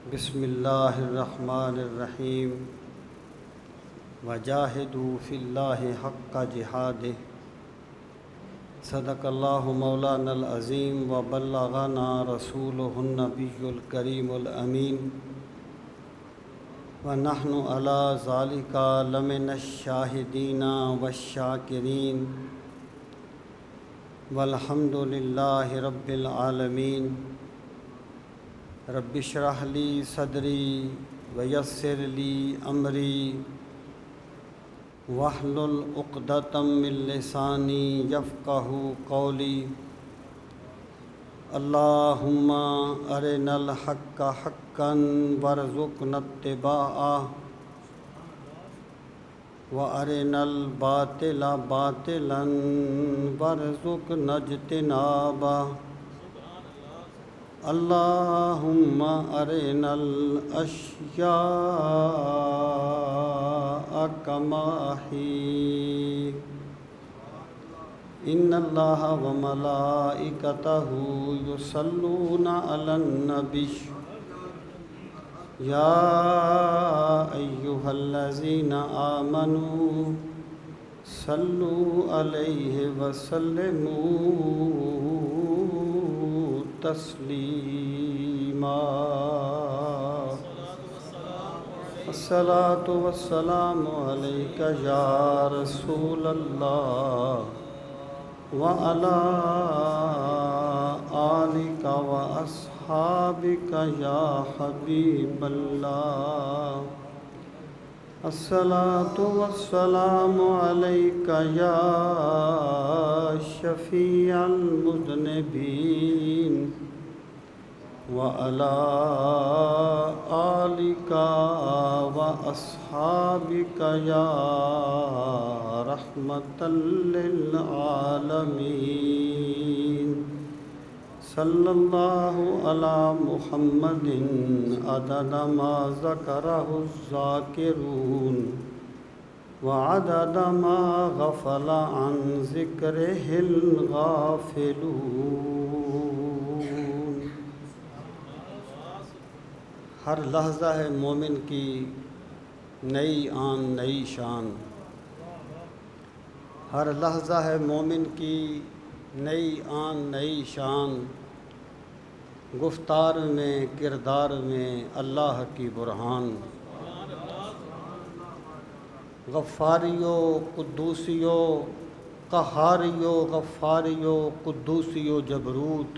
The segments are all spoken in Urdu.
بسم اللہ الرحمن الرحیم وجاہدوا فی اللہ حق جہادہ صدق اللہ مولانا العظیم وبلغنا رسولہ النبی الکریم الامین ونحن علی ذالک لمن الشاہدین والشاکرین والحمد للہ رب العالمین رب اشرح لی صدری ویسر لی امری واحلل عقدۃ من لسانی یفقہوا قولی اللہم ارنا الحق حقا وارزقنا اتباعہ وارنا الباطل باطلا وارزقنا اجتنابہ اللہم ارنا الاشیاء کما ہی ان اللہ وملائکتہ یصلون علی النبی یا ایہا الذین آمنوا صلوا علیہ وسلموا تسلیما الصلاۃ والسلام علیک یا رسول اللہ وعلی آلک واصحابک یا حبیب اللہ الصلاۃ والسلام علیک یا شفیع المذنبین وعلی آلک واصحابک یا رحمۃ للعالمین صلی اللہ علی محمد عدد ما ذکرہ الذاکرون وعدد ما غفل عن ذکرہ الغافلون۔ ہر لحظہ ہے مومن کی نئی آن نئی شان، ہر لحظہ ہے مومن کی نئی آن نئی شان، گفتار میں کردار میں اللہ کی برہان، غفاریو قدوسیو قہاریو غفاریو قدوسیو جبروت،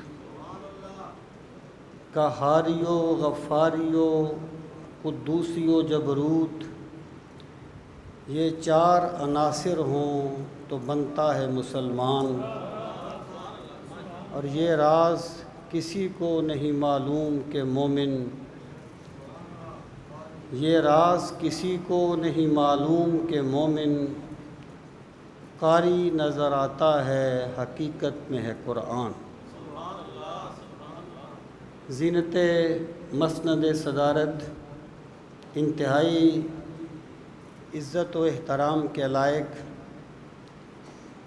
قہاریو غفاریو قدوسیو جبروت، یہ چار عناصر ہوں تو بنتا ہے مسلمان، اور یہ راز کسی کو نہیں معلوم کہ مومن، یہ راز کسی کو نہیں معلوم کہ مومن، قاری نظر آتا ہے حقیقت میں ہے قرآن۔ زینت مسند صدارت انتہائی عزت و احترام کے لائق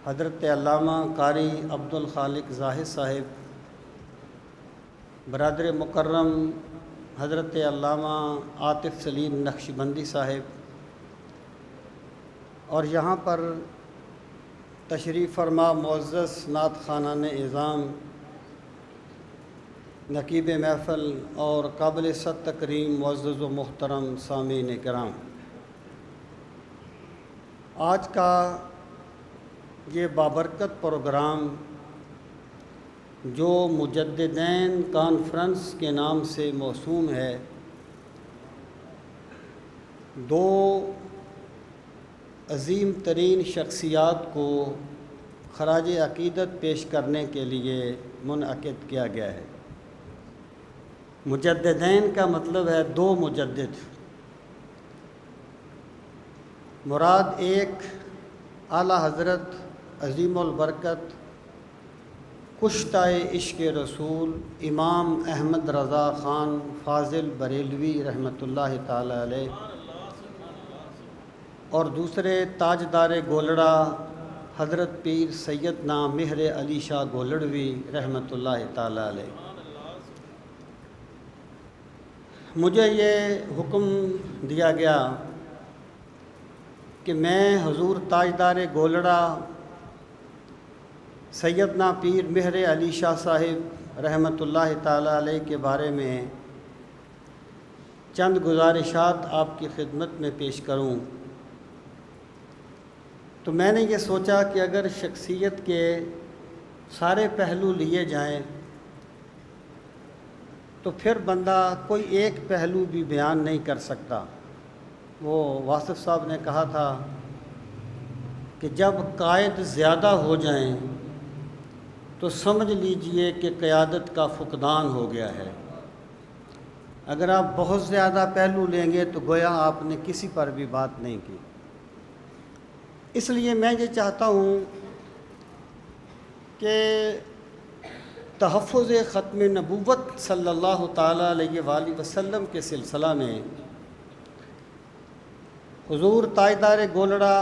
حضرت علامہ قاری عبدالخالق زاہد صاحب، برادر مکرم حضرت علامہ عاطف سلیم نقشبندی صاحب، اور یہاں پر تشریف فرما معزز نعت خوانان اعظام، نقیب محفل اور قابل صد تکریم معزز و محترم سامعین کرام، آج کا یہ بابرکت پروگرام جو مجددین کانفرنس کے نام سے موسوم ہے، دو عظیم ترین شخصیات کو خراج عقیدت پیش کرنے کے لیے منعقد کیا گیا ہے۔ مجددین کا مطلب ہے دو مجدد، مراد ایک اعلیٰ حضرت عظیم البرکت کشتہ عشق رسول امام احمد رضا خان فاضل بریلوی رحمۃ اللہ تعالی علیہ، اور دوسرے تاجدار گولڑا حضرت پیر سیدنا مہر علی شاہ گولڑوی رحمۃ اللہ تعالی علیہ۔ مجھے یہ حکم دیا گیا کہ میں حضور تاجدار گولڑا سیدنا پیر مہر علی شاہ صاحب رحمۃ اللہ تعالی علیہ کے بارے میں چند گزارشات آپ کی خدمت میں پیش کروں۔ تو میں نے یہ سوچا کہ اگر شخصیت کے سارے پہلو لیے جائیں تو پھر بندہ کوئی ایک پہلو بھی بیان نہیں کر سکتا۔ وہ واصف صاحب نے کہا تھا کہ جب قائد زیادہ ہو جائیں تو سمجھ لیجئے کہ قیادت کا فقدان ہو گیا ہے۔ اگر آپ بہت زیادہ پہلو لیں گے تو گویا آپ نے کسی پر بھی بات نہیں کی۔ اس لیے میں یہ چاہتا ہوں کہ تحفظ ختم نبوت صلی اللہ تعالیٰ علیہ وآلہ وسلم کے سلسلہ میں حضور تاجدار گولڑا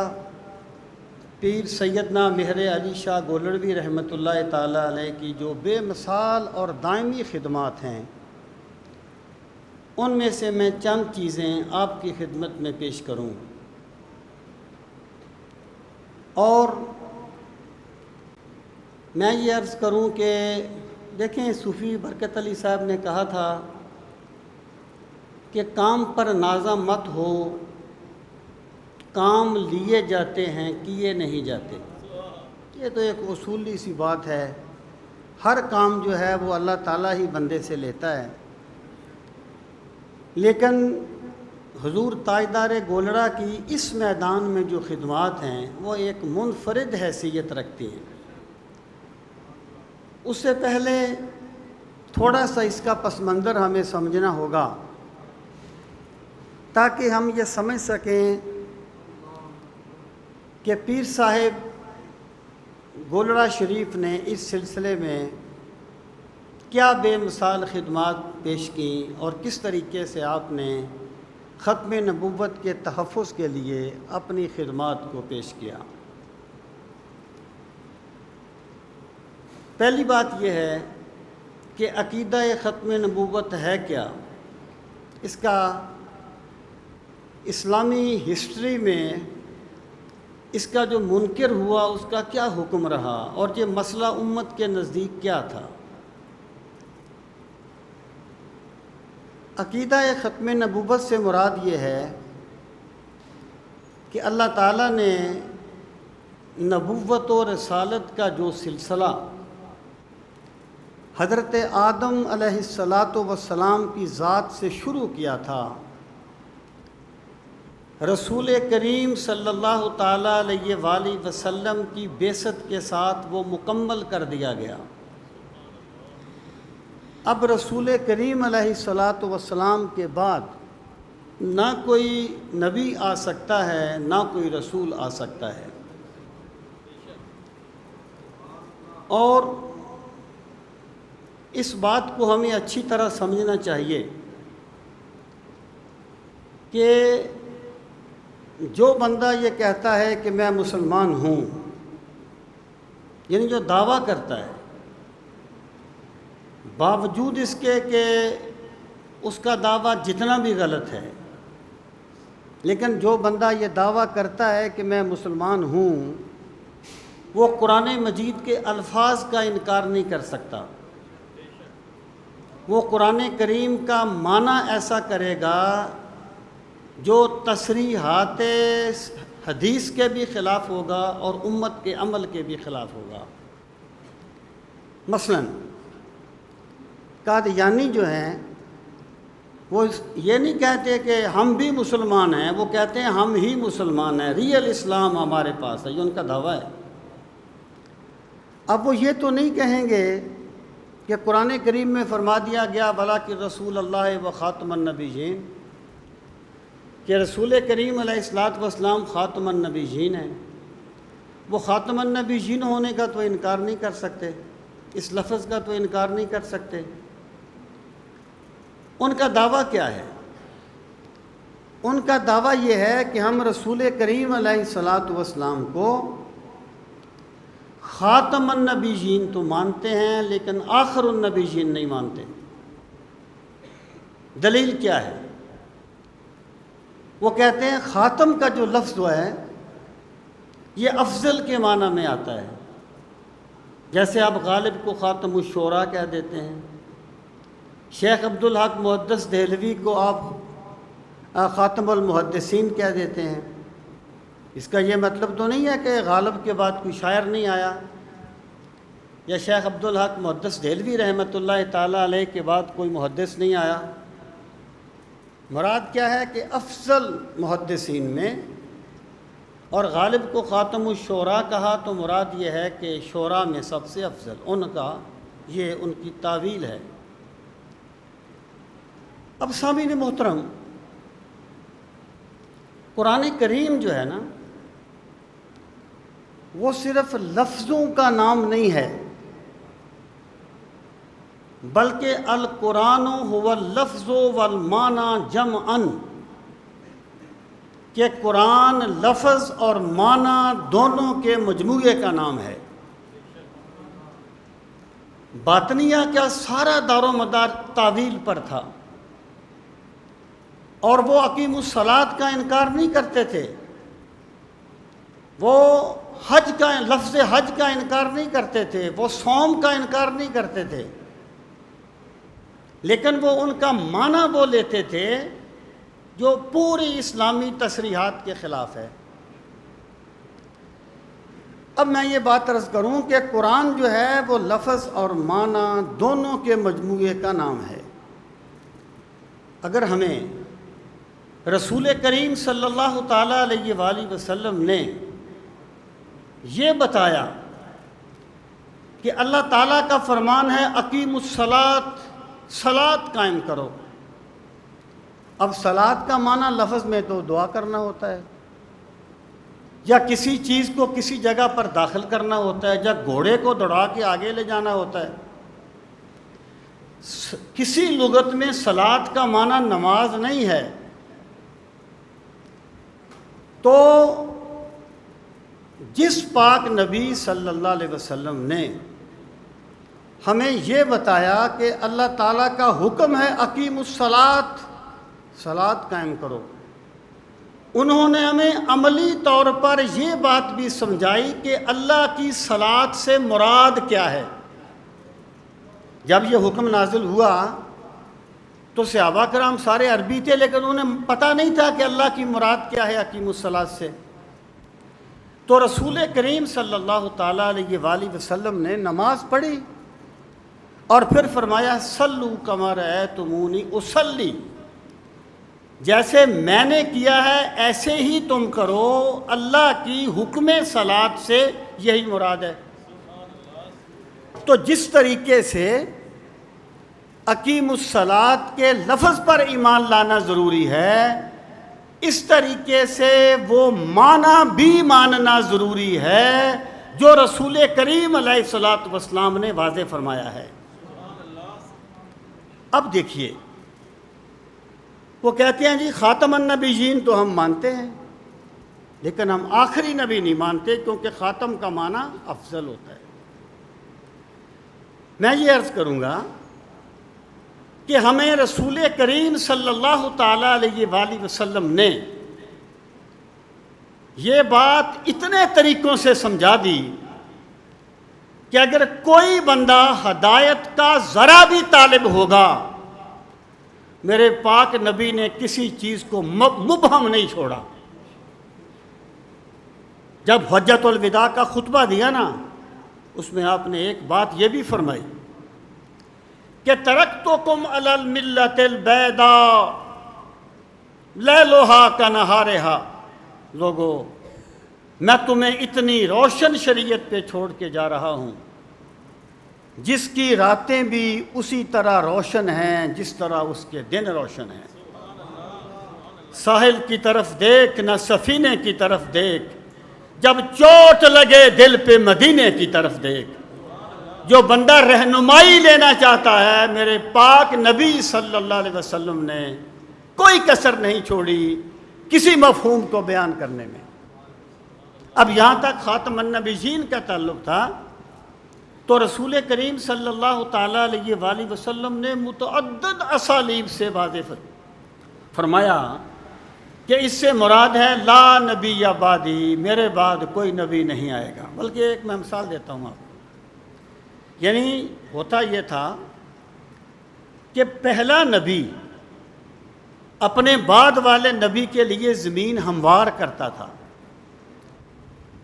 پیر سیدنا مہر علی شاہ گولڑوی رحمۃ اللہ تعالیٰ علیہ کی جو بے مثال اور دائمی خدمات ہیں، ان میں سے میں چند چیزیں آپ کی خدمت میں پیش کروں۔ اور میں یہ عرض کروں کہ دیکھیں، صوفی برکت علی صاحب نے کہا تھا کہ کام پر نازا مت ہو، کام لیے جاتے ہیں کیے نہیں جاتے۔ یہ تو ایک اصولی سی بات ہے، ہر کام جو ہے وہ اللہ تعالیٰ ہی بندے سے لیتا ہے، لیکن حضور تاجدار گولڑا کی اس میدان میں جو خدمات ہیں وہ ایک منفرد حیثیت رکھتی ہیں۔ اس سے پہلے تھوڑا سا اس کا پس منظر ہمیں سمجھنا ہوگا تاکہ ہم یہ سمجھ سکیں کہ پیر صاحب گولڑا شریف نے اس سلسلے میں کیا بے مثال خدمات پیش کیں اور کس طریقے سے آپ نے ختم نبوت کے تحفظ کے لیے اپنی خدمات کو پیش کیا۔ پہلی بات یہ ہے کہ عقیدہ ختم نبوت ہے کیا، اس کا اسلامی ہسٹری میں اس کا جو منکر ہوا اس کا کیا حکم رہا اور یہ مسئلہ امت کے نزدیک کیا تھا۔ عقیدہ ختم نبوت سے مراد یہ ہے کہ اللہ تعالیٰ نے نبوت و رسالت کا جو سلسلہ حضرت آدم علیہ السلام کی ذات سے شروع کیا تھا، رسول کریم صلی اللہ تعالیٰ علیہ وآلہ وسلم کی بعثت کے ساتھ وہ مکمل کر دیا گیا۔ اب رسول کریم علیہ السلام کے بعد نہ کوئی نبی آ سکتا ہے نہ کوئی رسول آ سکتا ہے، اور اس بات کو ہمیں اچھی طرح سمجھنا چاہیے کہ جو بندہ یہ کہتا ہے کہ میں مسلمان ہوں، یعنی جو دعویٰ کرتا ہے، باوجود اس کے کہ اس کا دعویٰ جتنا بھی غلط ہے، لیکن جو بندہ یہ دعویٰ کرتا ہے کہ میں مسلمان ہوں، وہ قرآن مجید کے الفاظ کا انکار نہیں کر سکتا۔ وہ قرآن کریم کا معنی ایسا کرے گا جو تصریحات حدیث کے بھی خلاف ہوگا اور امت کے عمل کے بھی خلاف ہوگا۔ مثلاً قادیانی جو ہیں وہ یہ نہیں کہتے کہ ہم بھی مسلمان ہیں، وہ کہتے ہیں ہم ہی مسلمان ہیں، ریئل اسلام ہمارے پاس ہے، یہ ان کا دعویٰ ہے۔ اب وہ یہ تو نہیں کہیں گے کہ قرآن کریم میں فرما دیا گیا وَلَٰكِن رسول اللہ و خاتم النبیین، کہ رسول کریم علیہ السلام خاتم النبیین ہیں۔ وہ خاتم النبیین ہونے کا تو انکار نہیں کر سکتے، اس لفظ کا تو انکار نہیں کر سکتے۔ ان کا دعویٰ کیا ہے؟ ان کا دعویٰ یہ ہے کہ ہم رسول کریم علیہ السلام کو خاتم النبیین تو مانتے ہیں لیکن آخر النبیین نہیں مانتے۔ دلیل کیا ہے؟ وہ کہتے ہیں خاتم کا جو لفظ ہے یہ افضل کے معنی میں آتا ہے، جیسے آپ غالب کو خاتم الشعراء کہہ دیتے ہیں، شیخ عبدالحق محدث دہلوی کو آپ خاتم المحدثین کہہ دیتے ہیں۔ اس کا یہ مطلب تو نہیں ہے کہ غالب کے بعد کوئی شاعر نہیں آیا، یا شیخ عبدالحق محدث دہلوی رحمۃ اللہ تعالیٰ علیہ کے بعد کوئی محدث نہیں آیا۔ مراد کیا ہے کہ افضل محدثین میں، اور غالب کو خاتم الشعراء کہا تو مراد یہ ہے کہ شعراء میں سب سے افضل، ان کا یہ ان کی تعویل ہے۔ اب سامعین محترم، قرآن کریم جو ہے نا وہ صرف لفظوں کا نام نہیں ہے، بلکہ القرآن هو اللفظ والمعنی جمعا، کہ قرآن لفظ اور معنی دونوں کے مجموعے کا نام ہے۔ باطنیہ کا سارا دار و مدار تعویل پر تھا، اور وہ اقیم الصلاۃ کا انکار نہیں کرتے تھے، وہ حج کا لفظ حج کا انکار نہیں کرتے تھے، وہ صوم کا انکار نہیں کرتے تھے، لیکن وہ ان کا معنی وہ لیتے تھے جو پوری اسلامی تصریحات کے خلاف ہے۔ اب میں یہ بات عرض کروں کہ قرآن جو ہے وہ لفظ اور معنی دونوں کے مجموعے کا نام ہے۔ اگر ہمیں رسول کریم صلی اللہ تعالیٰ علیہ وآلہ وسلم نے یہ بتایا کہ اللہ تعالیٰ کا فرمان ہے اقیم الصلاۃ، صلاۃ قائم کرو، اب صلاۃ کا معنی لفظ میں تو دعا کرنا ہوتا ہے، یا کسی چیز کو کسی جگہ پر داخل کرنا ہوتا ہے، یا گھوڑے کو دوڑا کے آگے لے جانا ہوتا ہے۔ کسی لغت میں صلاۃ کا معنی نماز نہیں ہے۔ تو جس پاک نبی صلی اللہ علیہ وسلم نے ہمیں یہ بتایا کہ اللہ تعالیٰ کا حکم ہے اقیم الصلاۃ، صلاۃ قائم کرو، انہوں نے ہمیں عملی طور پر یہ بات بھی سمجھائی کہ اللہ کی صلاۃ سے مراد کیا ہے۔ جب یہ حکم نازل ہوا تو صحابہ کرام سارے عربی تھے، لیکن انہیں پتہ نہیں تھا کہ اللہ کی مراد کیا ہے اقیم الصلاۃ سے۔ تو رسول کریم صلی اللہ تعالیٰ علیہ وآلہ وسلم نے نماز پڑھی اور پھر فرمایا صلو کما رأیتمونی اصلی، جیسے میں نے کیا ہے ایسے ہی تم کرو۔ اللہ کی حکم صلاۃ سے یہی مراد ہے۔ تو جس طریقے سے اقیم الصلاۃ کے لفظ پر ایمان لانا ضروری ہے، اس طریقے سے وہ معنی بھی ماننا ضروری ہے جو رسول کریم علیہ الصلاۃ والسلام نے واضح فرمایا ہے۔ اب دیکھیے، وہ کہتے ہیں جی خاتم النبیین تو ہم مانتے ہیں، لیکن ہم آخری نبی نہیں مانتے، کیونکہ خاتم کا معنی افضل ہوتا ہے۔ میں یہ عرض کروں گا کہ ہمیں رسول کریم صلی اللہ تعالیٰ علیہ وآلہ وسلم نے یہ بات اتنے طریقوں سے سمجھا دی کہ اگر کوئی بندہ ہدایت کا ذرا بھی طالب ہوگا، میرے پاک نبی نے کسی چیز کو مبہم نہیں چھوڑا۔ جب حجۃ الوداع کا خطبہ دیا نا، اس میں آپ نے ایک بات یہ بھی فرمائی کہ ترکتکم علی الملۃ البیضاء لیلھا کنہارھا، لوگو میں تمہیں اتنی روشن شریعت پہ چھوڑ کے جا رہا ہوں جس کی راتیں بھی اسی طرح روشن ہیں جس طرح اس کے دن روشن ہیں۔ ساحل کی طرف دیکھ نہ سفینے کی طرف دیکھ، جب چوٹ لگے دل پہ مدینے کی طرف دیکھ۔ جو بندہ رہنمائی لینا چاہتا ہے، میرے پاک نبی صلی اللہ علیہ وسلم نے کوئی کسر نہیں چھوڑی کسی مفہوم کو بیان کرنے میں۔ اب یہاں تک خاتم النبیین کا تعلق تھا، تو رسول کریم صلی اللہ تعالیٰ علیہ وآلہ وسلم نے متعدد اسالیب سے واضح فرمایا کہ اس سے مراد ہے لا نبی یا بعدی، میرے بعد کوئی نبی نہیں آئے گا۔ بلکہ ایک میں مثال دیتا ہوں آپ کو، یعنی ہوتا یہ تھا کہ پہلا نبی اپنے بعد والے نبی کے لیے زمین ہموار کرتا تھا۔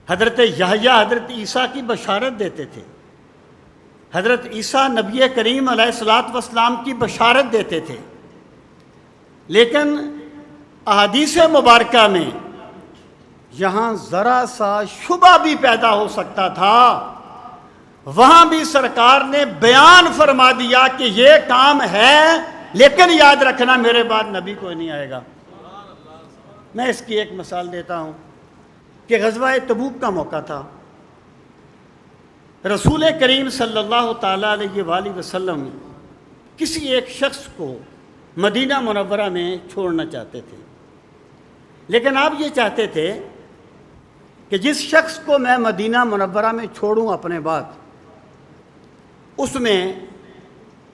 حضرت یحییٰ حضرت عیسیٰ کی بشارت دیتے تھے، حضرت عیسیٰ نبی کریم علیہ الصلوۃ والسلام کی بشارت دیتے تھے، لیکن احادیث مبارکہ میں یہاں ذرا سا شبہ بھی پیدا ہو سکتا تھا، وہاں بھی سرکار نے بیان فرما دیا کہ یہ کام ہے، لیکن یاد رکھنا میرے بعد نبی کوئی نہیں آئے گا۔ میں اس کی ایک مثال دیتا ہوں کہ غزوہ تبوک کا موقع تھا، رسول کریم صلی اللہ تعالیٰ علیہ وآلہ وسلم کسی ایک شخص کو مدینہ منورہ میں چھوڑنا چاہتے تھے، لیکن آپ یہ چاہتے تھے کہ جس شخص کو میں مدینہ منورہ میں چھوڑوں اپنے بعد، اس میں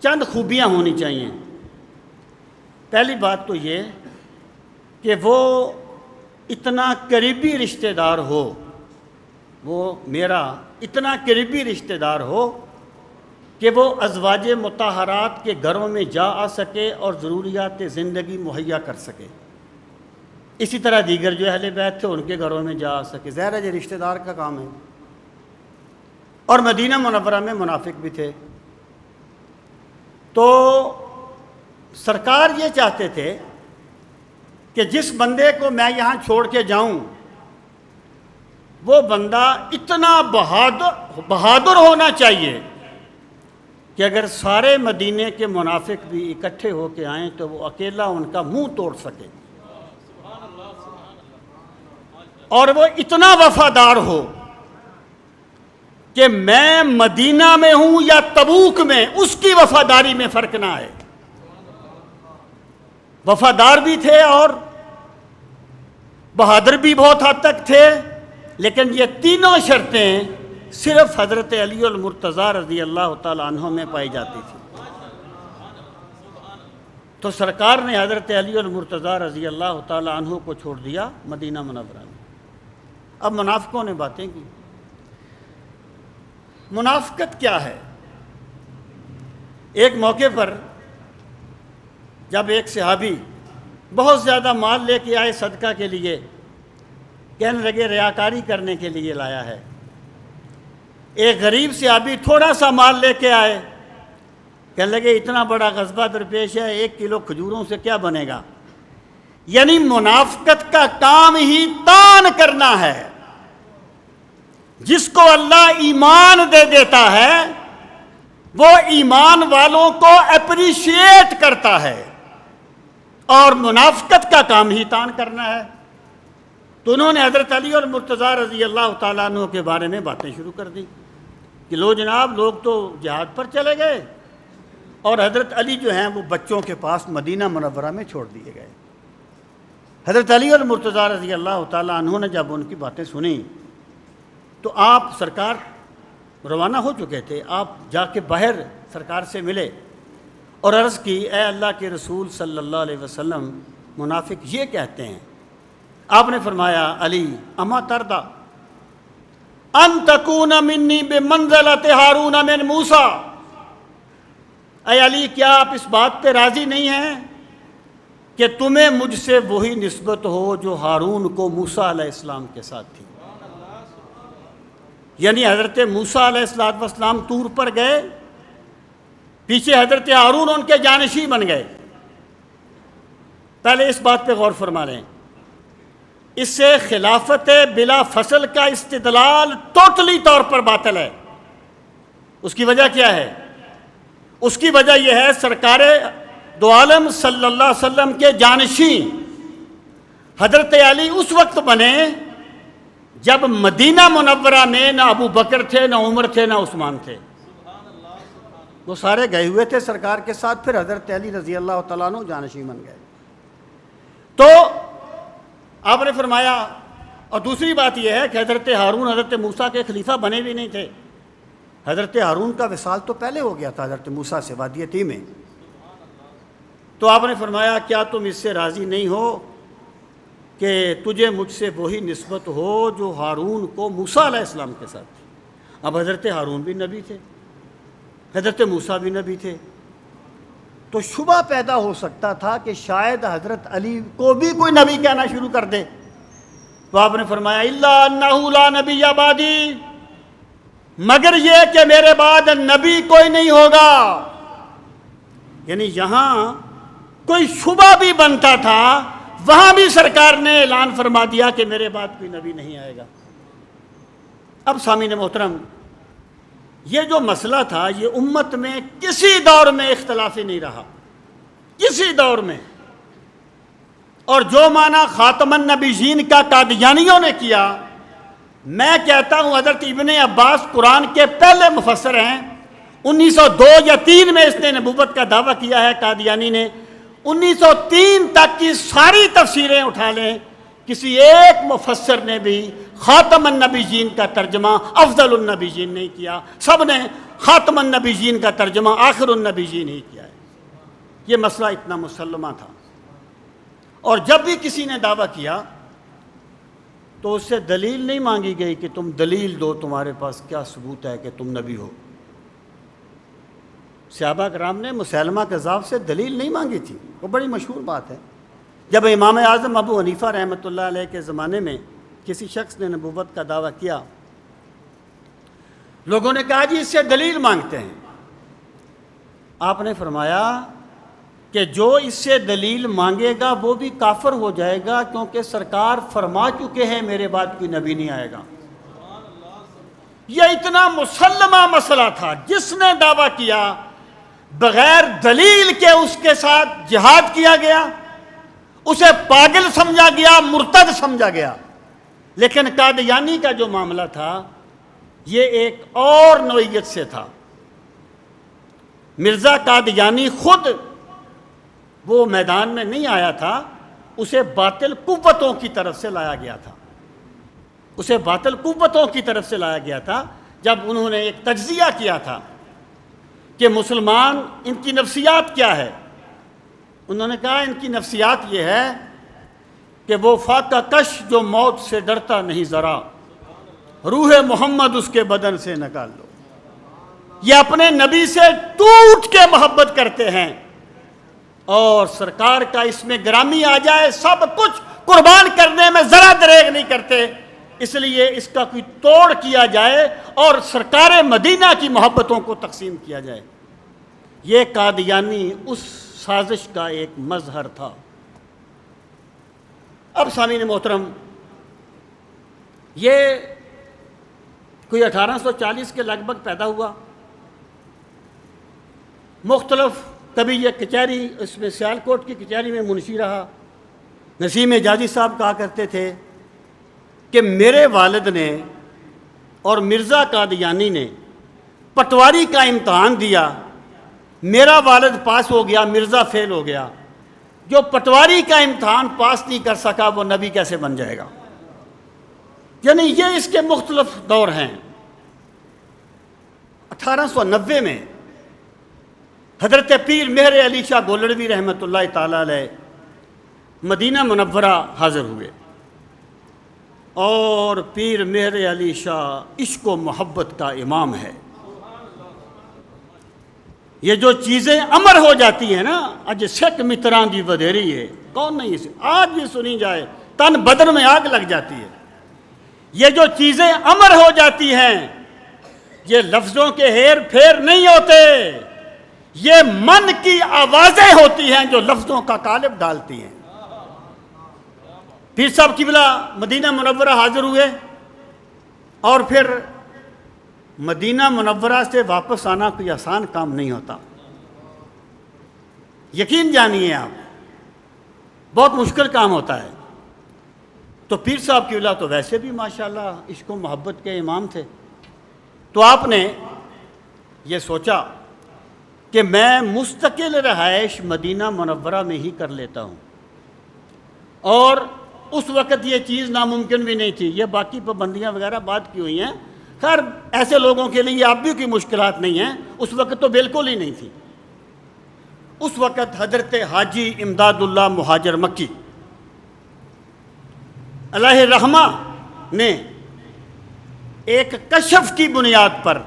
چند خوبیاں ہونی چاہیے۔ پہلی بات تو یہ کہ وہ اتنا قریبی رشتہ دار ہو، وہ میرا اتنا قریبی رشتہ دار ہو کہ وہ ازواج مطہرات کے گھروں میں جا آ سکے اور ضروریات زندگی مہیا کر سکے، اسی طرح دیگر جو اہل بیت تھے ان کے گھروں میں جا آ سکے۔ ظاہر ہے یہ رشتہ دار کا کام ہے، اور مدینہ منورہ میں منافق بھی تھے، تو سرکار یہ چاہتے تھے کہ جس بندے کو میں یہاں چھوڑ کے جاؤں وہ بندہ اتنا بہادر ہونا چاہیے کہ اگر سارے مدینے کے منافق بھی اکٹھے ہو کے آئیں تو وہ اکیلا ان کا منہ توڑ سکے، اور وہ اتنا وفادار ہو کہ میں مدینہ میں ہوں یا تبوک میں اس کی وفاداری میں فرق نہ آئے۔ وفادار بھی تھے اور بہادر بھی بہت حد تک تھے، لیکن یہ تینوں شرطیں صرف حضرت علی المرتضیٰ رضی اللہ تعالیٰ عنہ میں پائی جاتی تھی۔ تو سرکار نے حضرت علی المرتضیٰ رضی اللہ تعالیٰ عنہ کو چھوڑ دیا مدینہ منورہ میں۔ اب منافقوں نے باتیں کی۔ منافقت کیا ہے؟ ایک موقع پر جب ایک صحابی بہت زیادہ مال لے کے آئے صدقہ کے لیے، کہنے لگے ریاکاری کرنے کے لیے لایا ہے۔ ایک غریب صحابی تھوڑا سا مال لے کے آئے، کہنے لگے اتنا بڑا غصبہ درپیش ہے، 1 کلو کھجوروں سے کیا بنے گا؟ یعنی منافقت کا کام ہی تان کرنا ہے۔ جس کو اللہ ایمان دے دیتا ہے وہ ایمان والوں کو اپریشیٹ کرتا ہے، اور منافقت کا کام ہی تان کرنا ہے۔ تو انہوں نے حضرت علی اور مرتضیٰ رضی اللہ تعالیٰ عنہ کے بارے میں باتیں شروع کر دی کہ لو جناب، لوگ تو جہاد پر چلے گئے اور حضرت علی جو ہیں وہ بچوں کے پاس مدینہ منورہ میں چھوڑ دیے گئے۔ حضرت علی اور مرتضیٰ رضی اللہ تعالیٰ عنہ نے جب ان کی باتیں سنی تو آپ سرکار روانہ ہو چکے تھے، آپ جا کے باہر سرکار سے ملے اور عرض کی، اے اللہ کے رسول صلی اللہ علیہ وسلم، منافق یہ کہتے ہیں۔ آپ نے فرمایا، علی اما تردا ان تکون منی بمنزلۃ ہارون من موسیٰ، اے علی کیا آپ اس بات پہ راضی نہیں ہیں کہ تمہیں مجھ سے وہی نسبت ہو جو ہارون کو موسیٰ علیہ السلام کے ساتھ تھی؟ یعنی حضرت موسیٰ علیہ السلام طور پر گئے، پیچھے حضرت ہارون ان کے جانشین بن گئے۔ پہلے اس بات پہ غور فرما لیں، اس سے خلافت بلا فصل کا استدلال ٹوٹلی طور پر باطل ہے۔ اس کی وجہ کیا ہے؟ اس کی وجہ یہ ہے، سرکار دو عالم صلی اللہ علیہ وسلم کے جانشین حضرت علی اس وقت بنے جب مدینہ منورہ میں نہ ابو بکر تھے، نہ عمر تھے، نہ عثمان تھے، وہ سارے گئے ہوئے تھے سرکار کے ساتھ، پھر حضرت علی رضی اللہ تعالیٰ عنہ جانشین بن گئے۔ تو آپ نے فرمایا، اور دوسری بات یہ ہے کہ حضرت ہارون حضرت موسیٰ کے خلیفہ بنے بھی نہیں تھے، حضرت ہارون کا وصال تو پہلے ہو گیا تھا حضرت موسیٰ سے وادی تیہ میں. تو آپ نے فرمایا کیا تم اس سے راضی نہیں ہو کہ تجھے مجھ سے وہی نسبت ہو جو ہارون کو موسیٰ علیہ السلام کے ساتھ تھی. اب حضرت ہارون بھی نبی تھے، حضرت موسیٰ بھی نبی تھے، تو شبہ پیدا ہو سکتا تھا کہ شاید حضرت علی کو بھی کوئی نبی کہنا شروع کر دے. تو آپ نے فرمایا الا انہ لا نبی بعدی، مگر یہ کہ میرے بعد نبی کوئی نہیں ہوگا. یعنی یہاں کوئی شبہ بھی بنتا تھا، وہاں بھی سرکار نے اعلان فرما دیا کہ میرے بعد کوئی نبی نہیں آئے گا. اب سامعین محترم، یہ جو مسئلہ تھا یہ امت میں کسی دور میں اختلافی نہیں رہا، کسی دور میں. اور جو معنی خاتم النبیین کا قادیانیوں نے کیا، میں کہتا ہوں حضرت ابن عباس قرآن کے پہلے مفسر ہیں. 1902 یا 3 میں اس نے نبوت کا دعویٰ کیا ہے قادیانی نے. 1903 تک کی ساری تفسیریں اٹھا لیں، کسی ایک مفسر نے بھی خاتم النبیین کا ترجمہ افضل النبیین نہیں کیا. سب نے خاتم النبیین کا ترجمہ آخر النبیین ہی کیا ہے. یہ مسئلہ اتنا مسلمہ تھا. اور جب بھی کسی نے دعویٰ کیا تو اس سے دلیل نہیں مانگی گئی کہ تم دلیل دو، تمہارے پاس کیا ثبوت ہے کہ تم نبی ہو. صحابہ کرام نے مسیلمہ کذاب سے دلیل نہیں مانگی تھی. وہ بڑی مشہور بات ہے. جب امام اعظم ابو حنیفہ رحمۃ اللہ علیہ کے زمانے میں کسی شخص نے نبوت کا دعویٰ کیا، لوگوں نے کہا جی اس سے دلیل مانگتے ہیں. آپ نے فرمایا کہ جو اس سے دلیل مانگے گا وہ بھی کافر ہو جائے گا، کیونکہ سرکار فرما چکے ہیں میرے بعد کوئی نبی نہیں آئے گا. یہ اتنا مسلمہ مسئلہ تھا. جس نے دعویٰ کیا بغیر دلیل کے اس کے ساتھ جہاد کیا گیا، اسے پاگل سمجھا گیا، مرتد سمجھا گیا. لیکن قادیانی کا جو معاملہ تھا یہ ایک اور نوعیت سے تھا. مرزا قادیانی خود وہ میدان میں نہیں آیا تھا، اسے باطل قوتوں کی طرف سے لایا گیا تھا. اسے باطل قوتوں کی طرف سے لایا گیا تھا. جب انہوں نے ایک تجزیہ کیا تھا کہ مسلمان ان کی نفسیات کیا ہے، انہوں نے کہا ان کی نفسیات یہ ہے کہ وہ فاقہ کش جو موت سے ڈرتا نہیں ذرا، روح محمد اس کے بدن سے نکال لو. یہ اپنے نبی سے ٹوٹ کے محبت کرتے ہیں، اور سرکار کا اس میں گرامی آ جائے سب کچھ قربان کرنے میں ذرا دریغ نہیں کرتے. اس لیے اس کا کوئی توڑ کیا جائے اور سرکار مدینہ کی محبتوں کو تقسیم کیا جائے. یہ قادیانی اس سازش کا ایک مظہر تھا. اب سامعین محترم، یہ کوئی 1840 کے لگ بھگ پیدا ہوا. مختلف، کبھی یہ کچہری، اس میں سیالکوٹ کی کچہری میں منشی رہا. نسیم حجازی صاحب کہا کرتے تھے کہ میرے والد نے اور مرزا قادیانی نے پٹواری کا امتحان دیا، میرا والد پاس ہو گیا، مرزا فیل ہو گیا. جو پٹواری کا امتحان پاس نہیں کر سکا وہ نبی کیسے بن جائے گا؟ یعنی یہ اس کے مختلف دور ہیں. 1890 میں حضرت پیر مہر علی شاہ گولڑوی رحمۃ اللہ تعالی علیہ مدینہ منورہ حاضر ہوئے، اور پیر مہر علی شاہ عشق و محبت کا امام ہے. یہ جو چیزیں امر ہو جاتی ہیں نا، اج سکھ متران دی ودھیری ہے، کون نہیں اسے آج بھی سنی جائے تن بدن میں آگ لگ جاتی ہے. یہ جو چیزیں امر ہو جاتی ہیں یہ لفظوں کے ہیر پھیر نہیں ہوتے، یہ من کی آوازیں ہوتی ہیں جو لفظوں کا قالب ڈالتی ہیں. پیر صاحب قبلہ مدینہ منورہ حاضر ہوئے، اور پھر مدینہ منورہ سے واپس آنا کوئی آسان کام نہیں ہوتا. یقین جانیے آپ، بہت مشکل کام ہوتا ہے. تو پیر صاحب قبلہ تو ویسے بھی ماشاءاللہ عشق و محبت کے امام تھے. تو آپ نے یہ سوچا کہ میں مستقل رہائش مدینہ منورہ میں ہی کر لیتا ہوں. اور اس وقت یہ چیز ناممکن بھی نہیں تھی، یہ باقی پابندیاں وغیرہ بات کی ہوئی ہیں، خیر ایسے لوگوں کے لیے اب بھی کوئی مشکلات نہیں ہیں، اس وقت تو بالکل ہی نہیں تھی۔ اس وقت حضرت حاجی امداد اللہ مہاجر مکی علیہ الرحمہ نے ایک کشف کی بنیاد پر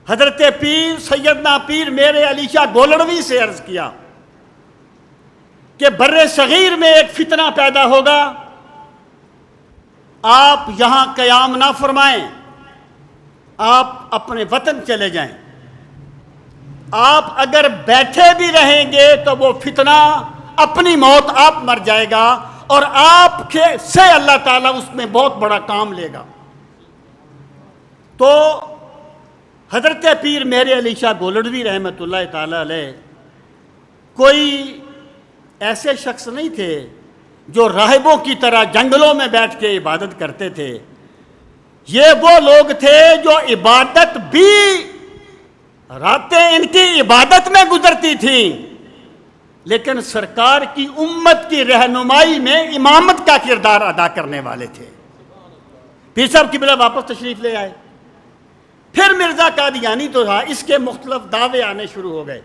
حضرت پیر سیدنا پیر میرے علی شاہ گولڑوی سے عرض کیا کہ بر صغیر میں ایک فتنہ پیدا ہوگا، آپ یہاں قیام نہ فرمائیں، آپ اپنے وطن چلے جائیں۔ آپ اگر بیٹھے بھی رہیں گے تو وہ فتنہ اپنی موت آپ مر جائے گا، اور آپ سے اللہ تعالیٰ اس میں بہت بڑا کام لے گا۔ تو حضرت پیر میرے علی شاہ گولڑوی رحمۃ اللہ تعالیٰ علیہ کوئی ایسے شخص نہیں تھے جو راہبوں کی طرح جنگلوں میں بیٹھ کے عبادت کرتے تھے۔ یہ وہ لوگ تھے جو عبادت بھی، راتیں ان کی عبادت میں گزرتی تھیں، لیکن سرکار کی امت کی رہنمائی میں امامت کا کردار ادا کرنے والے تھے۔ پیر صاحب قبلہ واپس تشریف لے آئے۔ پھر مرزا قادیانی تو رہا، اس کے مختلف دعوے آنے شروع ہو گئے۔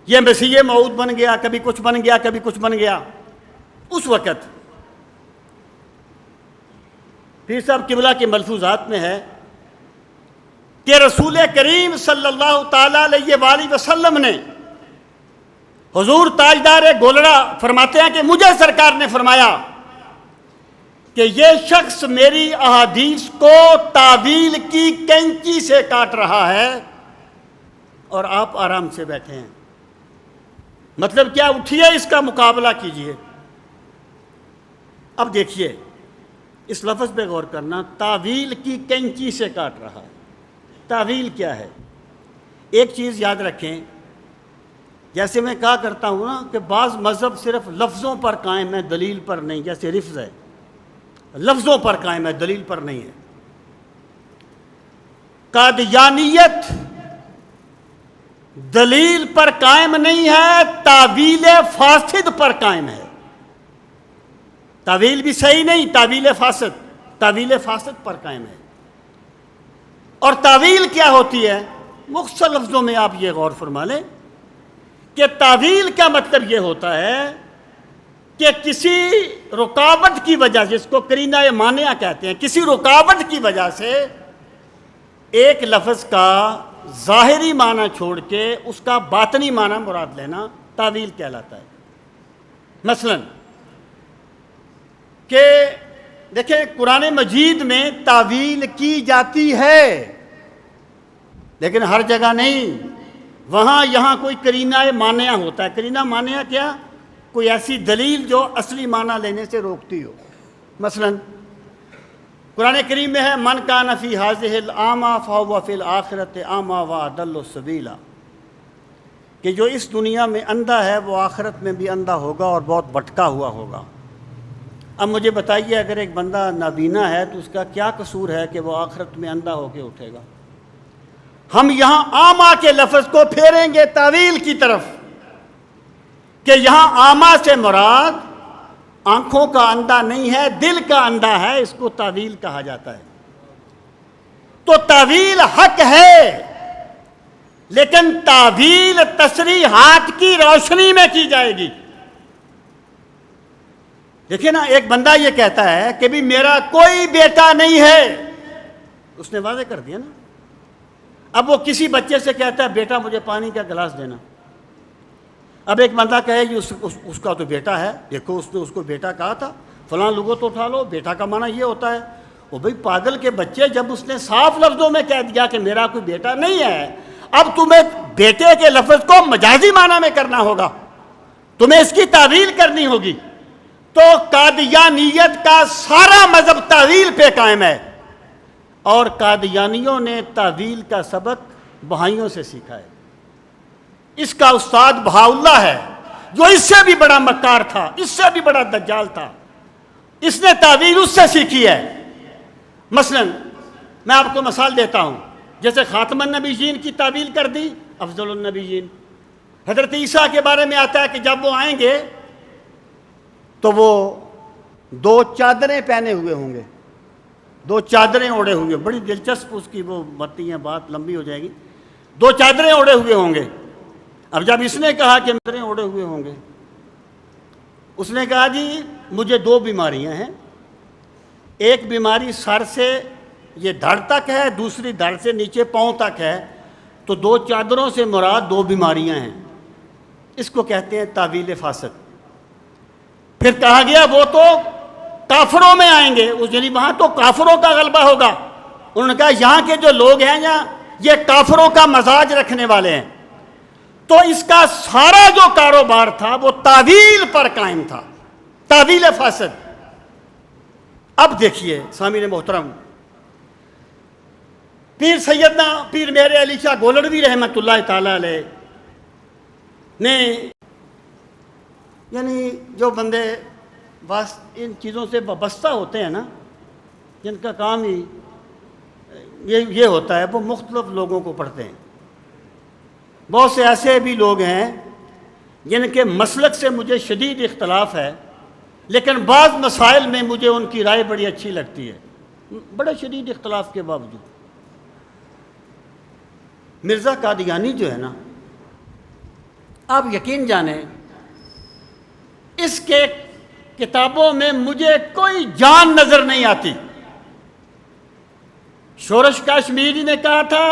یہ مسیح موعود بن گیا، کبھی کچھ بن گیا، کبھی کچھ بن گیا۔ اس وقت پیر صاحب قبلہ کے ملفوظات میں ہے کہ رسول کریم صلی اللہ تعالیٰ علیہ وآلہ وسلم نے، حضور تاجدار گولڑا فرماتے ہیں کہ مجھے سرکار نے فرمایا کہ یہ شخص میری احادیث کو تعویل کی کینچی سے کاٹ رہا ہے اور آپ آرام سے بیٹھے ہیں۔ مطلب کیا؟ اٹھیے، اس کا مقابلہ کیجئے۔ اب دیکھیے اس لفظ پہ غور کرنا، تعویل کی کینچی سے کاٹ رہا ہے۔ تعویل کیا ہے؟ ایک چیز یاد رکھیں، جیسے میں کہا کرتا ہوں نا کہ بعض مذہب صرف لفظوں پر قائم ہے، دلیل پر نہیں۔ جیسے رفض ہے، لفظوں پر قائم ہے، دلیل پر نہیں ہے۔ قادیانیت دلیل پر قائم نہیں ہے، تعویل فاسد پر قائم ہے۔ تعویل بھی صحیح نہیں، تعویل فاسد پر قائم ہے۔ اور تعویل کیا ہوتی ہے؟ مختصر لفظوں میں آپ یہ غور فرما لیں کہ تعویل کا مطلب یہ ہوتا ہے کہ کسی رکاوٹ کی وجہ سے، جس کو قرینہ مانعہ کہتے ہیں، کسی رکاوٹ کی وجہ سے ایک لفظ کا ظاہری معنی چھوڑ کے اس کا باطنی معنی مراد لینا تعویل کہلاتا ہے۔ مثلا کہ دیکھیں قرآن مجید میں تعویل کی جاتی ہے لیکن ہر جگہ نہیں، وہاں یہاں کوئی قرینہ مانعہ ہوتا ہے۔ قرینہ مانعہ کیا؟ کوئی ایسی دلیل جو اصلی معنی لینے سے روکتی ہو۔ مثلا قرآن کریم میں ہے من کان فی ہذہ الاعمی فہو فی الآخرۃ اعمی واضل سبیلا، کہ جو اس دنیا میں اندھا ہے وہ آخرت میں بھی اندھا ہوگا اور بہت بھٹکا ہوا ہوگا۔ اب مجھے بتائیے اگر ایک بندہ نابینا ہے تو اس کا کیا قصور ہے کہ وہ آخرت میں اندھا ہو کے اٹھے گا؟ ہم یہاں اعمی کے لفظ کو پھیریں گے تعویل کی طرف کہ یہاں اعمی سے مراد آنکھوں کا اندھا نہیں ہے، دل کا اندھا ہے، اس کو تعویل کہا جاتا ہے۔ تو تعویل حق ہے، لیکن تعویل تصریحات کی روشنی میں کی جائے گی۔ دیکھیں نا، ایک بندہ یہ کہتا ہے کہ بھی میرا کوئی بیٹا نہیں ہے، اس نے واضح کر دیا نا۔ اب وہ کسی بچے سے کہتا ہے بیٹا مجھے پانی کا گلاس دینا، اب ایک بندہ کہے کہ اس کا تو بیٹا ہے، دیکھو اس نے اس کو بیٹا کہا تھا، فلاں لوگوں تو اٹھا لو، بیٹا کا معنی یہ ہوتا ہے۔ وہ بھئی پاگل کے بچے، جب اس نے صاف لفظوں میں کہہ دیا کہ میرا کوئی بیٹا نہیں ہے، اب تمہیں بیٹے کے لفظ کو مجازی معنی میں کرنا ہوگا، تمہیں اس کی تعویل کرنی ہوگی۔ تو قادیانیت کا سارا مذہب تعویل پہ قائم ہے، اور قادیانیوں نے تعویل کا سبق بہائیوں سے سیکھا ہے۔ اس کا استاد بہاءاللہ ہے جو اس سے بھی بڑا مکار تھا، اس سے بھی بڑا دجال تھا، اس نے تعویل اس سے سیکھی ہے۔ مثلا میں آپ کو مثال دیتا ہوں، جیسے خاتم النبیین کی تعویل کر دی افضل النبیین۔ حضرت عیسیٰ کے بارے میں آتا ہے کہ جب وہ آئیں گے تو وہ 2 چادریں پہنے ہوئے ہوں گے، دو چادریں اوڑھے ہوئے، بڑی دلچسپ اس کی وہ باتیں ہیں، بات لمبی ہو جائے گی. دو چادریں اوڑھے ہوئے ہوں گے. اب جب اس نے کہا کہ چادریں اوڑھے ہوئے ہوں گے، اس نے کہا جی مجھے دو بیماریاں ہیں، ایک بیماری سر سے یہ دھڑ تک ہے، دوسری دھڑ سے نیچے پاؤں تک ہے. تو دو چادروں سے مراد دو بیماریاں ہیں. اس کو کہتے ہیں تعویل فاسد. پھر کہا گیا وہ تو کافروں میں آئیں گے، یعنی وہاں تو کافروں کا غلبہ ہوگا. انہوں نے کہا یہاں کے جو لوگ ہیں یہاں یہ کافروں کا مزاج رکھنے والے ہیں. تو اس کا سارا جو کاروبار تھا وہ تعویل پر قائم تھا، تعویل فاسد. اب دیکھیے سامعین محترم، پیر سیدنا پیر میر علی شاہ گولڑوی رحمۃ اللہ تعالی علیہ نے، یعنی جو بندے ان چیزوں سے وابستہ ہوتے ہیں نا، جن کا کام ہی یہ ہوتا ہے، وہ مختلف لوگوں کو پڑھتے ہیں. بہت سے ایسے بھی لوگ ہیں جن کے مسلک سے مجھے شدید اختلاف ہے، لیکن بعض مسائل میں مجھے ان کی رائے بڑی اچھی لگتی ہے، بڑے شدید اختلاف کے باوجود. مرزا قادیانی جو ہے نا، آپ یقین جانیں اس کے کتابوں میں مجھے کوئی جان نظر نہیں آتی. شورش کشمیری نے کہا تھا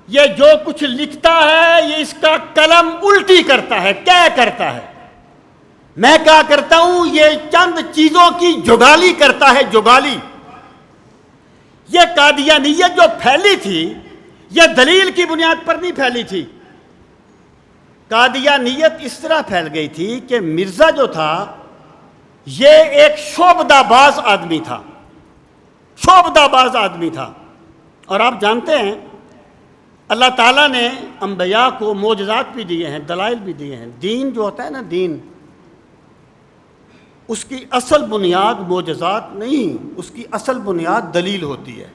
یہ جو کچھ لکھتا ہے یہ اس کا قلم الٹی کرتا ہے، کیا کرتا ہے. میں کہا کرتا ہوں یہ چند چیزوں کی جگالی کرتا ہے، جگالی. یہ قادیانیت جو پھیلی تھی یہ دلیل کی بنیاد پر نہیں پھیلی تھی. قادیانیت اس طرح پھیل گئی تھی کہ مرزا جو تھا یہ ایک شعبدہ باز آدمی تھا، شعبدہ باز آدمی تھا. اور آپ جانتے ہیں اللہ تعالیٰ نے انبیاء کو معجزات بھی دیے ہیں، دلائل بھی دیے ہیں. دین جو ہوتا ہے نا، دین، اس کی اصل بنیاد معجزات نہیں، اس کی اصل بنیاد دلیل ہوتی ہے.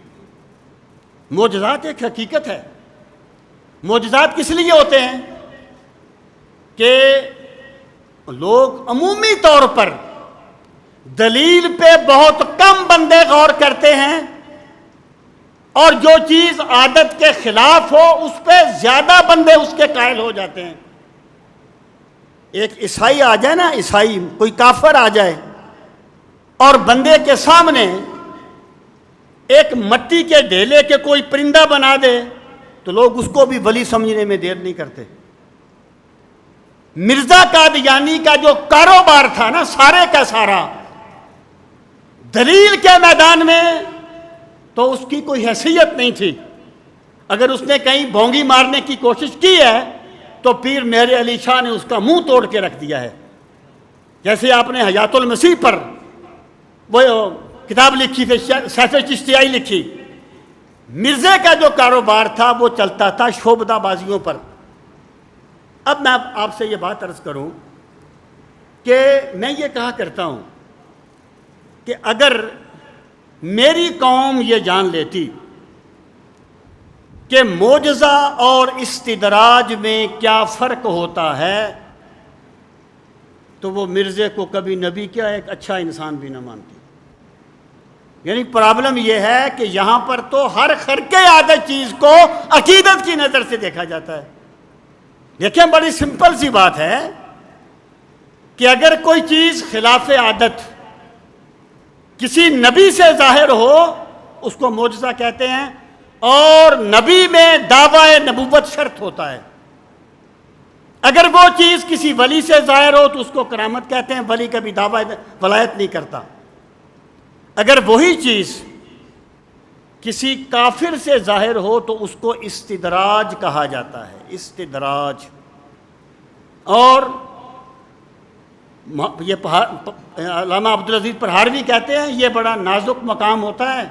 معجزات ایک حقیقت ہے. معجزات کس لیے ہوتے ہیں کہ لوگ عمومی طور پر دلیل پہ بہت کم بندے غور کرتے ہیں، اور جو چیز عادت کے خلاف ہو اس پہ زیادہ بندے اس کے قائل ہو جاتے ہیں. ایک عیسائی آ جائے نا، عیسائی کوئی کافر آ جائے اور بندے کے سامنے ایک مٹی کے ڈھیلے کے کوئی پرندہ بنا دے تو لوگ اس کو بھی ولی سمجھنے میں دیر نہیں کرتے. مرزا قادیانی کا جو کاروبار تھا نا، سارے کا سارا دلیل کے میدان میں تو اس کی کوئی حیثیت نہیں تھی. اگر اس نے کہیں بھونگی مارنے کی کوشش کی ہے تو پیر میر علی شاہ نے اس کا منہ توڑ کے رکھ دیا ہے. جیسے آپ نے حیات المسیح پر وہ کتاب لکھی، پھر سیف چشتیائی لکھی. مرزے کا جو کاروبار تھا وہ چلتا تھا شعبدہ بازیوں پر. اب میں آپ سے یہ بات عرض کروں کہ میں یہ کہا کرتا ہوں کہ اگر میری قوم یہ جان لیتی کہ معجزہ اور استدراج میں کیا فرق ہوتا ہے تو وہ مرزے کو کبھی نبی کیا ایک اچھا انسان بھی نہ مانتی. یعنی پرابلم یہ ہے کہ یہاں پر تو ہر خرقِ عادت چیز کو عقیدت کی نظر سے دیکھا جاتا ہے. دیکھیں بڑی سمپل سی بات ہے کہ اگر کوئی چیز خلاف عادت کسی نبی سے ظاہر ہو اس کو معجزہ کہتے ہیں، اور نبی میں دعویٰ نبوت شرط ہوتا ہے. اگر وہ چیز کسی ولی سے ظاہر ہو تو اس کو کرامت کہتے ہیں، ولی کبھی دعویٰ ولایت نہیں کرتا. اگر وہی چیز کسی کافر سے ظاہر ہو تو اس کو استدراج کہا جاتا ہے، استدراج. اور یہ علامہ عبدالعزیز پرہاروی کہتے ہیں یہ بڑا نازک مقام ہوتا ہے.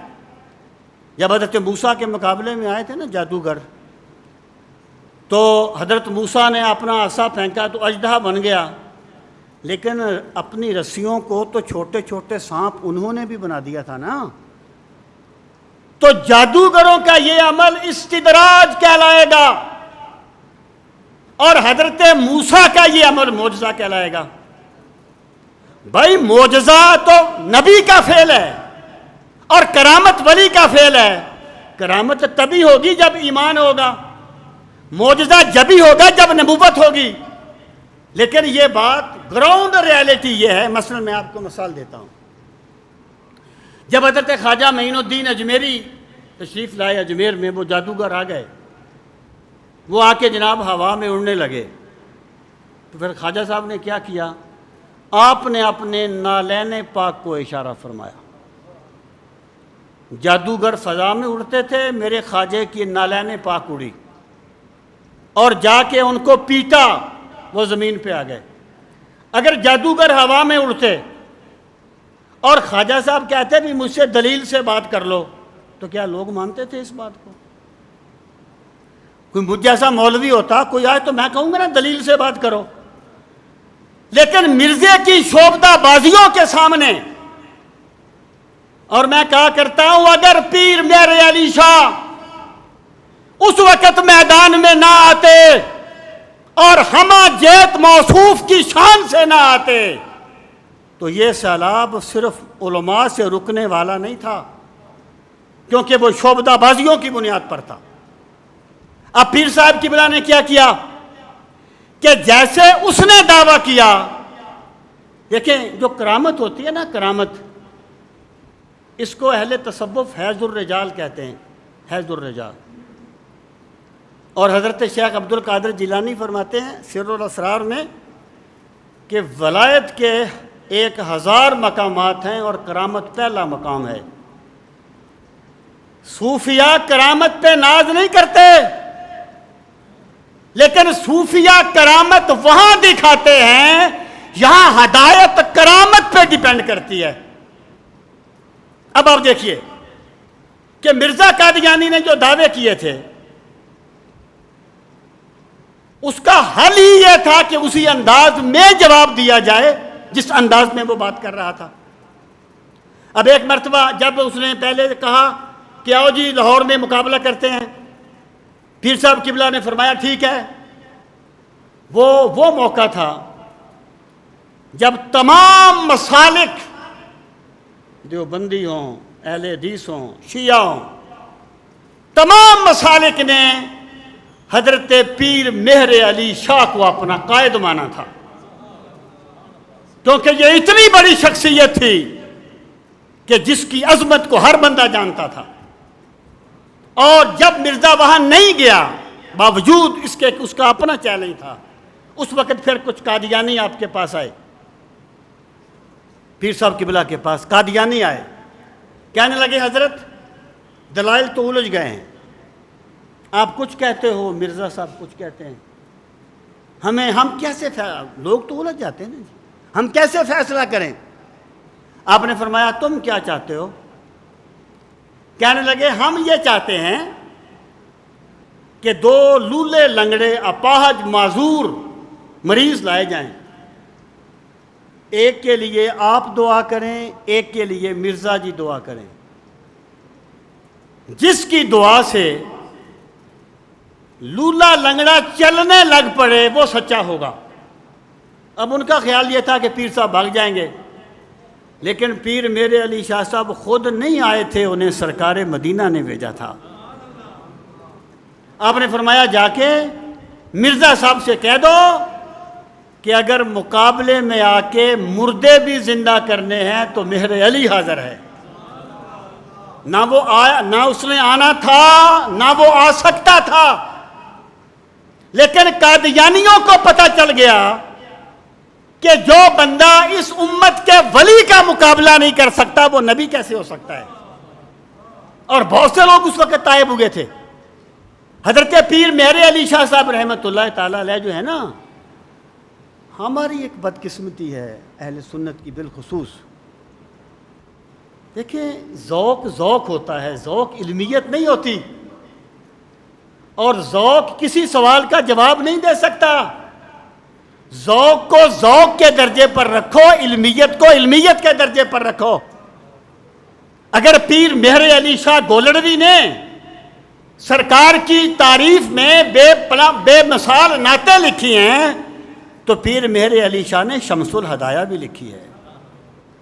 جب حضرت موسیٰ کے مقابلے میں آئے تھے نا جادوگر، تو حضرت موسیٰ نے اپنا عصا پھینکا تو اژدہا بن گیا، لیکن اپنی رسیوں کو تو چھوٹے چھوٹے سانپ انہوں نے بھی بنا دیا تھا نا. تو جادوگروں کا یہ عمل استدراج کہلائے گا، اور حضرت موسیٰ کا یہ عمل معجزہ کہلائے گا. بھائی معجزہ تو نبی کا فعل ہے، اور کرامت ولی کا فعل ہے. کرامت تبھی ہوگی جب ایمان ہوگا، معجزہ جبھی ہوگا جب نبوت ہوگی. لیکن یہ بات گراؤنڈ ریالٹی یہ ہے. مثلا میں آپ کو مثال دیتا ہوں. جب حضرت خواجہ معین الدین اجمیری تشریف لائے اجمیر میں، وہ جادوگر آ گئے، وہ آ کے جناب ہوا میں اڑنے لگے. تو پھر خواجہ صاحب نے کیا کیا؟ آپ نے اپنے نالین پاک کو اشارہ فرمایا. جادوگر فضا میں اڑتے تھے، میرے خواجے کی نالین پاک اڑی اور جا کے ان کو پیٹا، وہ زمین پہ آ گئے. اگر جادوگر ہوا میں اڑتے اور خواجہ صاحب کہتے بھی مجھ سے دلیل سے بات کر لو، تو کیا لوگ مانتے تھے اس بات کو؟ کوئی مجھ جیسا مولوی ہوتا، کوئی آئے تو میں کہوں گا نا دلیل سے بات کرو. لیکن مرزے کی شوبدہ بازیوں کے سامنے، اور میں کہا کرتا ہوں اگر پیر میرے علی شاہ اس وقت میدان میں نہ آتے اور ہمہ جیت موصوف کی شان سے نہ آتے تو یہ سیلاب صرف علماء سے رکنے والا نہیں تھا، کیونکہ وہ شعبدہ بازیوں کی بنیاد پر تھا. اب پیر صاحب قبلہ نے کیا کیا کہ جیسے اس نے دعویٰ کیا، دیکھیں جو کرامت ہوتی ہے نا، کرامت، اس کو اہل تصوف حیض الرجال کہتے ہیں، حیض الرجال. اور حضرت شیخ عبد القادر جیلانی فرماتے ہیں سر الاسرار میں کہ ولایت کے 1000 مقامات ہیں اور کرامت پہلا مقام ہے. صوفیاء کرامت پہ ناز نہیں کرتے، لیکن صوفیاء کرامت وہاں دکھاتے ہیں یہاں ہدایت کرامت پہ ڈیپینڈ کرتی ہے. اب آپ دیکھیے کہ مرزا قادیانی نے جو دعوے کیے تھے اس کا حل ہی یہ تھا کہ اسی انداز میں جواب دیا جائے جس انداز میں وہ بات کر رہا تھا. اب ایک مرتبہ جب اس نے پہلے کہا کہ آؤ جی لاہور میں مقابلہ کرتے ہیں، پیر صاحب قبلہ نے فرمایا ٹھیک ہے. وہ موقع تھا جب تمام مسالک، دیوبندی ہوں، اہل حدیث ہوں، شیعہ ہوں، تمام مسالک نے حضرت پیر مہر علی شاہ کو اپنا قائد مانا تھا، کیونکہ یہ اتنی بڑی شخصیت تھی کہ جس کی عظمت کو ہر بندہ جانتا تھا. اور جب مرزا وہاں نہیں گیا، باوجود اس کے اس کا اپنا چیلنج تھا، اس وقت پھر کچھ قادیانی آپ کے پاس آئے، پیر صاحب قبلہ کے پاس قادیانی آئے، کہنے لگے حضرت دلائل تو الجھ گئے ہیں، آپ کچھ کہتے ہو، مرزا صاحب کچھ کہتے ہیں، ہم کیسے لوگ تو الجھ جاتے ہیں نا جی، ہم کیسے فیصلہ کریں؟ آپ نے فرمایا تم کیا چاہتے ہو؟ کہنے لگے ہم یہ چاہتے ہیں کہ 2 لولے لنگڑے اپاہج معذور مریض لائے جائیں، ایک کے لیے آپ دعا کریں، ایک کے لیے مرزا جی دعا کریں. جس کی دعا سے لولا لنگڑا چلنے لگ پڑے وہ سچا ہوگا. اب ان کا خیال یہ تھا کہ پیر صاحب بھاگ جائیں گے، لیکن پیر میرے علی شاہ صاحب خود نہیں آئے تھے، انہیں سرکار مدینہ نے بھیجا تھا. آپ نے فرمایا جا کے مرزا صاحب سے کہہ دو کہ اگر مقابلے میں آ کے مردے بھی زندہ کرنے ہیں تو مہر علی حاضر ہے. نہ وہ آیا، نہ اس نے آنا تھا، نہ وہ آ سکتا تھا، لیکن قادیانیوں کو پتہ چل گیا کہ جو بندہ اس امت کے ولی کا مقابلہ نہیں کر سکتا وہ نبی کیسے ہو سکتا ہے. اور بہت سے لوگ اس وقت تائب ہوئے تھے. حضرت پیر مہر علی شاہ صاحب رحمۃ اللہ تعالیٰ علیہ جو ہے نا، ہماری ایک بدقسمتی ہے اہل سنت کی بالخصوص. دیکھیں ذوق ہوتا ہے، ذوق علمیت نہیں ہوتی، اور ذوق کسی سوال کا جواب نہیں دے سکتا. ذوق کو ذوق کے درجے پر رکھو، علمیت کو علمیت کے درجے پر رکھو. اگر پیر مہر علی شاہ گولڑوی نے سرکار کی تعریف میں بے مثال نعتیں لکھی ہیں تو پیر مہر علی شاہ نے شمس الہدایہ بھی لکھی ہے،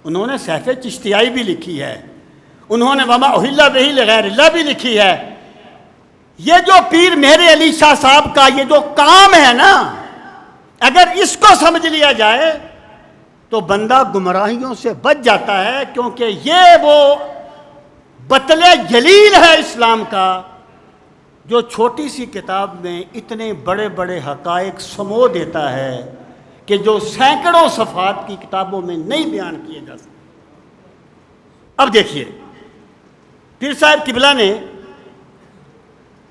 انہوں نے سیف چشتیائی بھی لکھی ہے، انہوں نے وما اہل بہ لغیر اللہ بھی لکھی ہے۔ یہ جو پیر مہر علی شاہ صاحب کا یہ جو کام ہے نا، اگر اس کو سمجھ لیا جائے تو بندہ گمراہیوں سے بچ جاتا ہے، کیونکہ یہ وہ بطل جلیل ہے اسلام کا جو چھوٹی سی کتاب میں اتنے بڑے بڑے حقائق سمو دیتا ہے کہ جو سینکڑوں صفحات کی کتابوں میں نہیں بیان کیے جا سکتے۔ اب دیکھیے، پیر صاحب قبلہ نے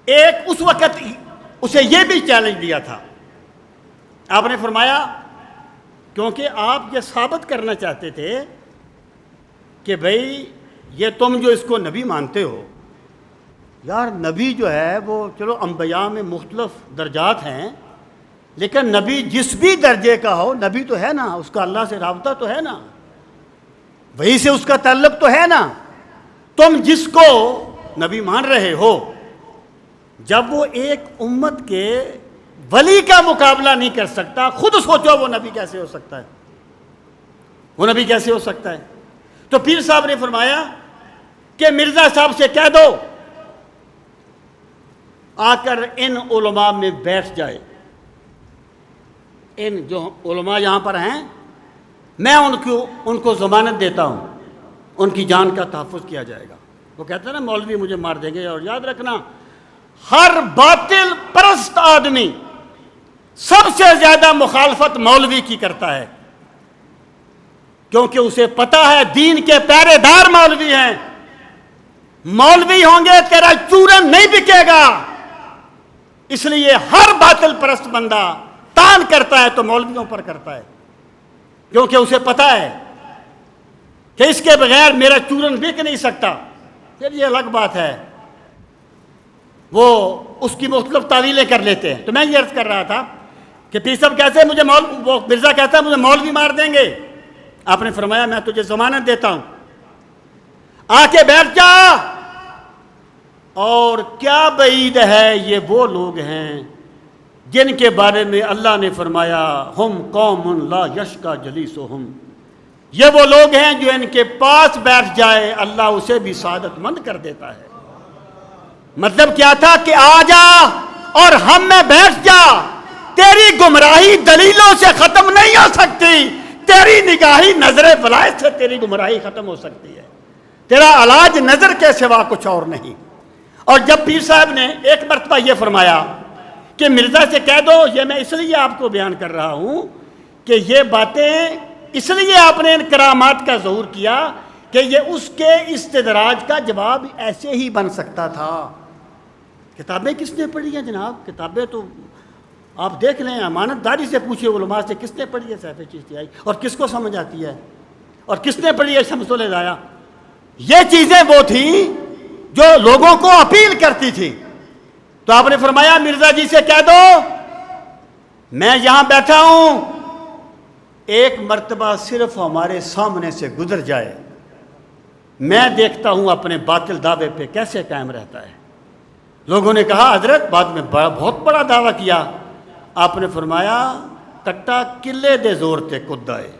ایک اس وقت اسے یہ بھی چیلنج دیا تھا، آپ نے فرمایا کیونکہ آپ یہ ثابت کرنا چاہتے تھے کہ بھئی یہ تم جو اس کو نبی مانتے ہو، یار نبی جو ہے وہ چلو انبیاء میں مختلف درجات ہیں، لیکن نبی جس بھی درجے کا ہو نبی تو ہے نا، اس کا اللہ سے رابطہ تو ہے نا، وہی سے اس کا تعلق تو ہے نا۔ تم جس کو نبی مان رہے ہو، جب وہ ایک امت کے ولی کا مقابلہ نہیں کر سکتا، خود سوچو وہ نبی کیسے ہو سکتا ہے، وہ نبی کیسے ہو سکتا ہے؟ تو پیر صاحب نے فرمایا کہ مرزا صاحب سے کہہ دو آ کر ان علماء میں بیٹھ جائے، ان جو علماء یہاں پر ہیں میں ان کو ضمانت دیتا ہوں، ان کی جان کا تحفظ کیا جائے گا۔ وہ کہتے ہیں نا مولوی مجھے مار دیں گے، اور یاد رکھنا ہر باطل پرست آدمی سب سے زیادہ مخالفت مولوی کی کرتا ہے، کیونکہ اسے پتا ہے دین کے پہرے دار مولوی ہیں، مولوی ہوں گے تیرا چورن نہیں بکے گا، اس لیے ہر باطل پرست بندہ تان کرتا ہے تو مولویوں پر کرتا ہے، کیونکہ اسے پتا ہے کہ اس کے بغیر میرا چورن بک نہیں سکتا۔ پھر یہ الگ بات ہے وہ اس کی مختلف تعویلیں کر لیتے ہیں۔ تو میں یہ عرض کر رہا تھا کہ پیر صاحب کیسے مجھے وہ مرزا کہتا ہے مجھے مولوی مار دیں گے، آپ نے فرمایا میں تجھے ضمانت دیتا ہوں، آ کے بیٹھ جا۔ اور کیا بعید ہے یہ وہ لوگ ہیں جن کے بارے میں اللہ نے فرمایا ہم قوم لا یشقی جلیسہم، یہ وہ لوگ ہیں جو ان کے پاس بیٹھ جائے اللہ اسے بھی سعادت مند کر دیتا ہے۔ مطلب کیا تھا کہ آ جا اور ہم میں بیٹھ جا، تیری گمراہی دلیلوں سے ختم نہیں ہو سکتی، تیری نگاہی نظر ولایت سے تیری گمراہی ختم ہو سکتی ہے، تیرا علاج نظر کے سوا کچھ اور نہیں۔ اور جب پیر صاحب نے ایک مرتبہ یہ فرمایا کہ مرزا سے کہہ دو، یہ میں اس لیے آپ کو بیان کر رہا ہوں کہ یہ باتیں اس لیے آپ نے ان کرامات کا ظہور کیا کہ یہ اس کے استدراج کا جواب ایسے ہی بن سکتا تھا۔ کتابیں کس نے پڑھی ہیں جناب؟ کتابیں تو آپ دیکھ لیں، امانت داری سے پوچھے علماء سے کس نے پڑھی ہے سیف چشتیائی، اور کس کو سمجھ آتی ہے، اور کس نے پڑھی ہے شمس الہدایہ۔ یہ چیزیں وہ تھیں جو لوگوں کو اپیل کرتی تھی۔ تو آپ نے فرمایا مرزا جی سے کہہ دو میں یہاں بیٹھا ہوں، ایک مرتبہ صرف ہمارے سامنے سے گزر جائے، میں دیکھتا ہوں اپنے باطل دعوے پہ کیسے قائم رہتا ہے۔ لوگوں نے کہا حضرت بعد میں بہت بڑا دعویٰ کیا، آپ نے فرمایا کٹا قلعے دے زور تے کدائے،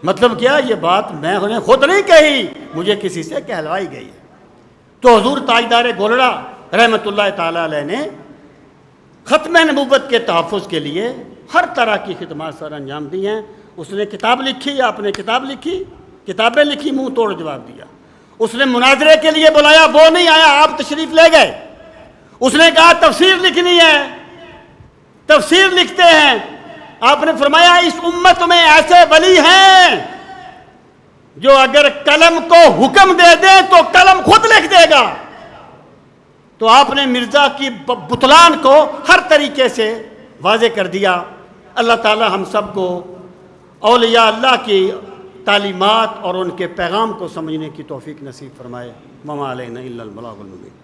مطلب کیا یہ بات میں نے خود نہیں کہی، مجھے کسی سے کہلوائی گئی ہے۔ تو حضور تاجدار گولڑا رحمۃ اللہ تعالی علیہ نے ختم نبوت کے تحفظ کے لیے ہر طرح کی خدمات سر انجام دی ہیں۔ اس نے کتاب لکھی، آپ نے کتاب لکھی، کتابیں لکھی، منہ توڑ جواب دیا۔ اس نے مناظرے کے لیے بلایا، وہ نہیں آیا، آپ تشریف لے گئے۔ اس نے کہا تفسیر لکھنی ہے، تفسیر لکھتے ہیں۔ آپ نے فرمایا اس امت میں ایسے ولی ہیں جو اگر قلم کو حکم دے دیں تو قلم خود لکھ دے گا۔ تو آپ نے مرزا کی بطلان کو ہر طریقے سے واضح کر دیا۔ اللہ تعالی ہم سب کو اولیاء اللہ کی تعلیمات اور ان کے پیغام کو سمجھنے کی توفیق نصیب فرمائے۔ وما علینا الا البلاغ المبین۔